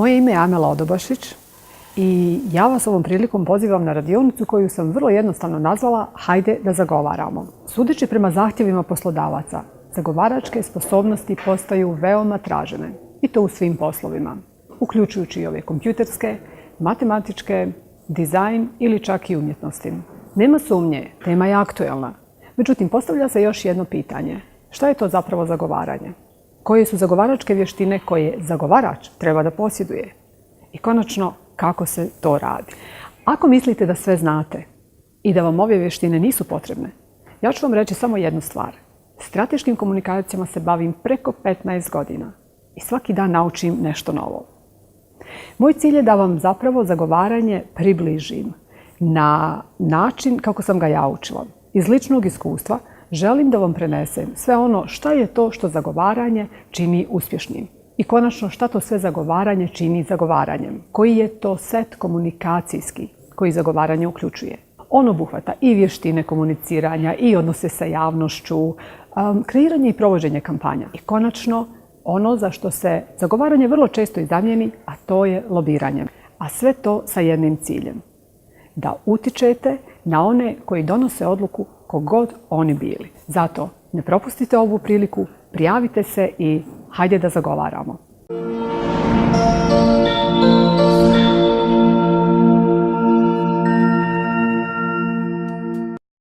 Moje ime je Amela Odobašić i ja vas ovom prilikom pozivam na radionicu koju sam vrlo jednostavno nazvala Hajde da zagovaramo. Sudeći prema zahtjevima poslodavaca, zagovaračke sposobnosti postaju veoma tražene i to u svim poslovima, uključujući i ove kompjuterske, matematičke, dizajn ili čak i umjetnosti. Nema sumnje, tema je aktuelna. Međutim, postavlja se još jedno pitanje. Šta je to zapravo zagovaranje? Koje su zagovaračke vještine koje zagovarač treba da posjeduje? I konačno, kako se to radi? Ako mislite da sve znate i da vam ove vještine nisu potrebne, ja ću vam reći samo jednu stvar. Strateškim komunikacijama se bavim preko 15 godina i svaki dan naučim nešto novo. Moj cilj je da vam zapravo zagovaranje približim na način kako sam ga ja učila. Iz ličnog iskustva želim da vam prenesem sve ono šta je to što zagovaranje čini uspješnim. I konačno šta to sve zagovaranje čini zagovaranjem. Koji je to set komunikacijski koji zagovaranje uključuje. On obuhvata i vještine komuniciranja i odnose sa javnošću, kreiranje i provođenje kampanja. I konačno ono za što se zagovaranje vrlo često i zamijeni, a to je lobiranje. A sve to sa jednim ciljem. Da utičete na one koji donose odluku kogod oni bili. Zato ne propustite ovu priliku, prijavite se i hajde da zagovaramo.